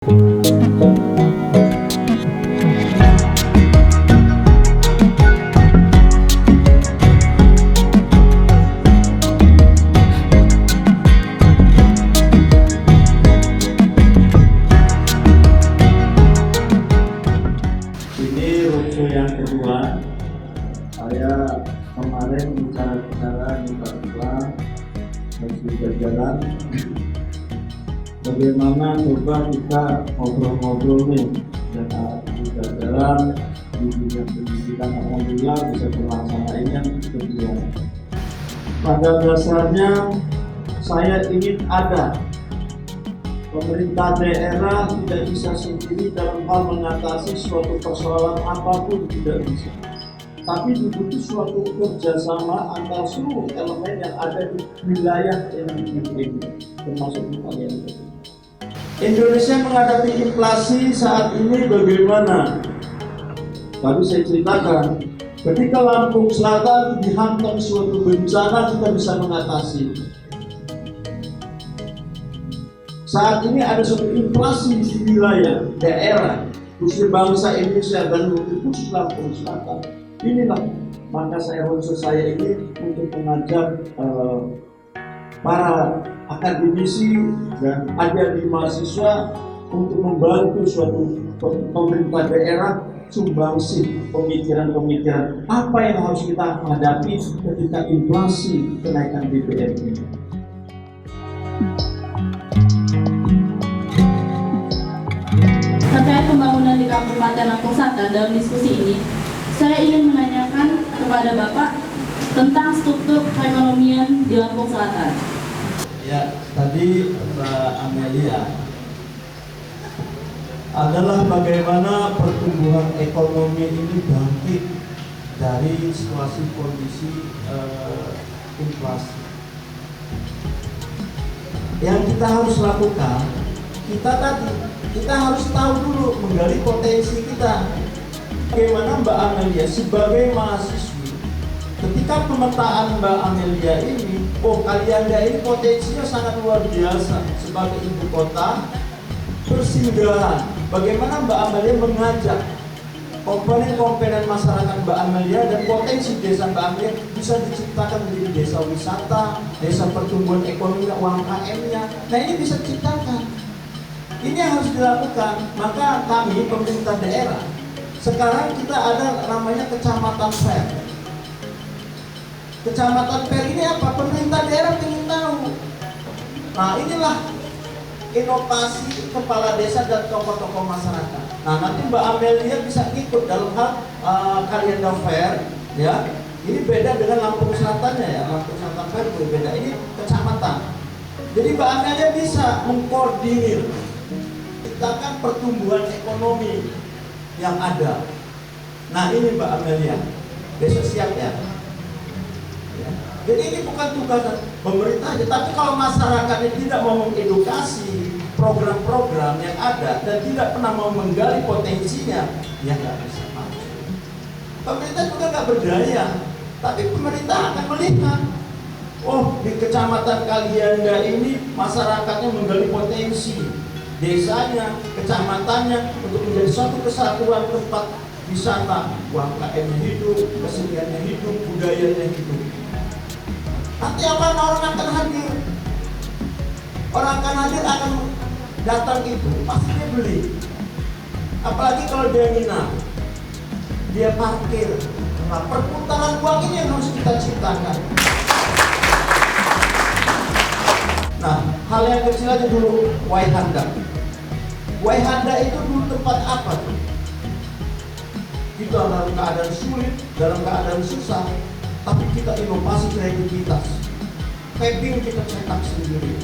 Yang kedua, saya kemarin bicara di Bapak dan jajaran bagaimana coba kita ngobrol-ngobrol nih dengan jajaran di dunia pendidikan. Alhamdulillah bisa melaksanakannya kedua. Pada dasarnya saya ingin ada pemerintah daerah tidak bisa sendiri dalam hal mengatasi suatu persoalan apapun, tidak bisa. Tapi dibutuh suatu kerjasama antara seluruh elemen yang ada di wilayah yang ini, termasuk di kalian. Indonesia menghadapi inflasi saat ini bagaimana? Tadi saya ceritakan, ketika Lampung Selatan dihantam suatu bencana, kita bisa mengatasi. Saat ini ada suatu inflasi di wilayah, daerah, khusus bangsa Indonesia dan khusus Lampung Selatan. Inilah maka saya ini untuk mengajak para akademisi dan adik-adik mahasiswa untuk membantu suatu pemerintah daerah sumbangsi pemikiran-pemikiran apa yang harus kita hadapi ketika inflasi kenaikan BBM ini. Terkait pembangunan di Kabupaten Lampung Selatan, dalam diskusi ini, saya ingin menanyakan kepada Bapak tentang struktur perekonomian di Lampung Selatan. Ya, tadi Mbak Amelia adalah bagaimana pertumbuhan ekonomi ini bangkit dari situasi kondisi inflasi. Yang kita harus lakukan, kita harus tahu dulu, menggali potensi kita. Bagaimana Mbak Amelia sebagai mahasiswi, ketika pemetaan Mbak Amelia ini, Kalianda ini potensinya sangat luar biasa sebagai ibu kota persinggahan. Bagaimana Mbak Amelia mengajak komponen-komponen masyarakat Mbak Amelia dan potensi desa Mbak Amelia bisa diciptakan menjadi desa wisata, desa pertumbuhan ekonomi UMKM-nya. Nah, ini bisa diciptakan. Ini yang harus dilakukan. Maka kami pemerintah daerah sekarang kita ada namanya kecamatan fair. Kecamatan fair ini apa? Pemerintah daerah ingin tahu. Nah, inilah inovasi kepala desa dan tokoh-tokoh masyarakat. Nah, nanti Mbak Amelia bisa ikut dalam hal Kalianda Fair, ya. Ini beda dengan Lampung Selatannya ya. Lampung Selatan Fair berbeda. Ini kecamatan. Jadi Mbak Amelia bisa mengkoordinir ciptakan pertumbuhan ekonomi yang ada. Nah, ini Mbak Amelia, besok siap ya. Jadi ini bukan tugas pemerintah aja, tapi kalau masyarakatnya tidak mau mengedukasi program-program yang ada dan tidak pernah mau menggali potensinya, ya nggak bisa maju. Pemerintah juga nggak berdaya, tapi pemerintah akan melihat, oh di kecamatan Kalianda ini masyarakatnya menggali potensi desanya, kecamatannya untuk menjadi suatu kesatuan tempat wisata, UMKM-nya hidup, keseniannya hidup, budayanya hidup. Nanti orang akan hadir. Orang akan hadir, akan datang itu, pasti dia beli. Apalagi kalau dia nginap, dia parkir. Nah, perputaran uang ini yang harus kita ciptakan. Nah, hal yang kecil aja dulu, Waihanda. Waihanda itu dulu tempat apa tuh? Kita dalam keadaan sulit, dalam keadaan susah, tapi kita inovasi kreativitas. Paving kita cetak sendiri,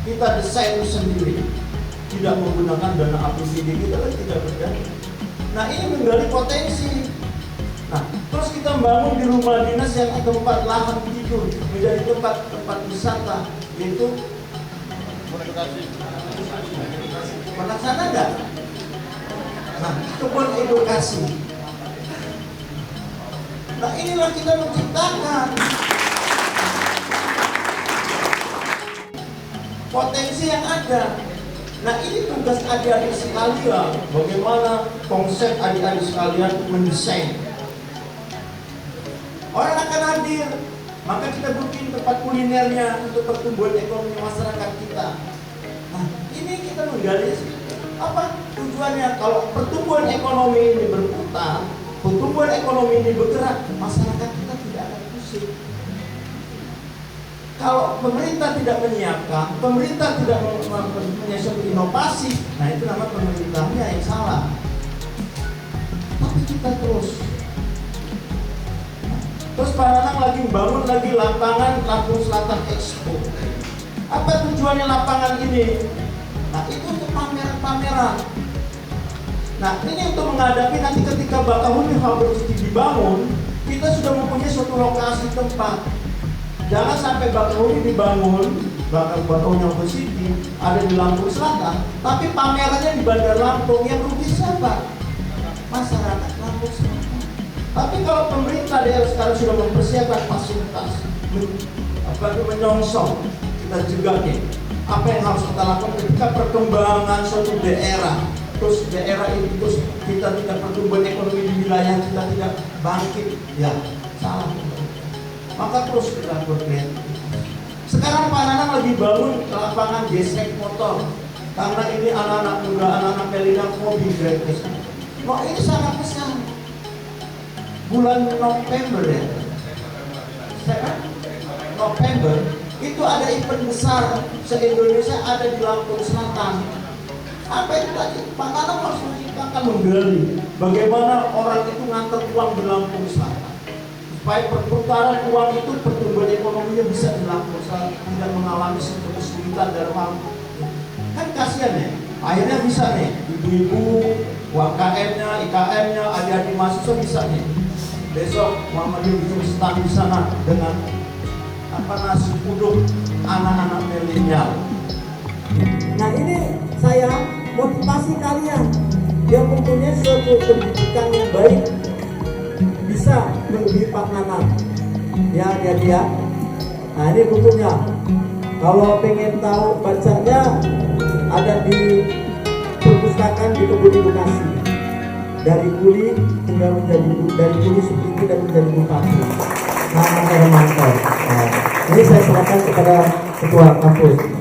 kita desain sendiri, tidak menggunakan dana APBD kita tidak berdaya. Nah, ini menggali potensi. Nah, terus kita bangun di rumah dinas yang tempat lahan tidur menjadi tempat wisata, yaitu pernah sana enggak? Nah, kebun edukasi. Nah, inilah kita menciptakan potensi yang ada. Nah ini tugas adik-adik sekalian, bagaimana konsep adik-adik sekalian mendesain. Orang akan hadir, maka kita bikin tempat kulinernya untuk pertumbuhan ekonomi masyarakat kita. Nah ini kita menggali apa tujuannya. Kalau pertumbuhan ekonomi ini berputar, pertumbuhan ekonomi ini bergerak, masyarakat kita tidak akan pusing. Kalau pemerintah tidak menyiapkan, pemerintah tidak menyiapkan inovasi, nah itu nama pemerintahnya yang salah. Tapi kita terus Pak Nanang lagi membangun lagi lapangan Lampung Selatan Expo. Apa tujuannya lapangan ini? Nah itu untuk pameran-pameran. Nah ini untuk menghadapi nanti ketika Bakahuni Harbor City dibangun, kita sudah mempunyai suatu lokasi tempat. Jangan sampai Bakahuni dibangun, Bakahuni Harbor City ada di Lampung Selatan, tapi pamerannya di Bandar Lampung, yang rugi siapa? Masyarakat Lampung Selatan. Tapi kalau pemerintah daerah sekarang sudah mempersiapkan fasilitas, menyongsong, kita juga nih, apa yang harus kita lakukan ketika perkembangan suatu daerah, terus daerah itu terus kita tidak pertumbuhan ekonomi di wilayah kita tidak bangkit, ya salah. Maka terus kita berkreatif. Sekarang Pak Nanang lagi bangun lapangan gesrek motor, karena ini anak-anak muda, anak-anak milenial hobi gratis. Wah ini sangat besar. Bulan November ya, November itu ada event besar se-Indonesia ada di Lampung Selatan. Apa itu tadi? Pak Nanang harus menciptakan menggali bagaimana orang itu ngantar uang di Lampung Selatan, supaya perputaran uang itu pertumbuhan ekonominya bisa di Lampung Selatan, tidak mengalami sebuah kesulitan dalam hal. Kan kasihan ya, akhirnya bisa nih ibu-ibu, UMKM-nya, IKM-nya, adik-adik mahasiswa bisa nih. Besok Muhammadiyah bikin stand di sana dengan nasi uduk anak-anak milenial. Nah ini saya motivasi kalian yang mempunyai suatu pendidikan yang baik bisa melebihi Pak Nanang. Ya dia. Nah ini bukunya. Kalau pengen tahu bacanya ada di perpustakaan di Kebun Edukasi. Dari kuli hingga menjadi dari kuli seperti dan menjadi bupati. Nama saya Mantor. Nah, ini saya serahkan kepada ketua kampus.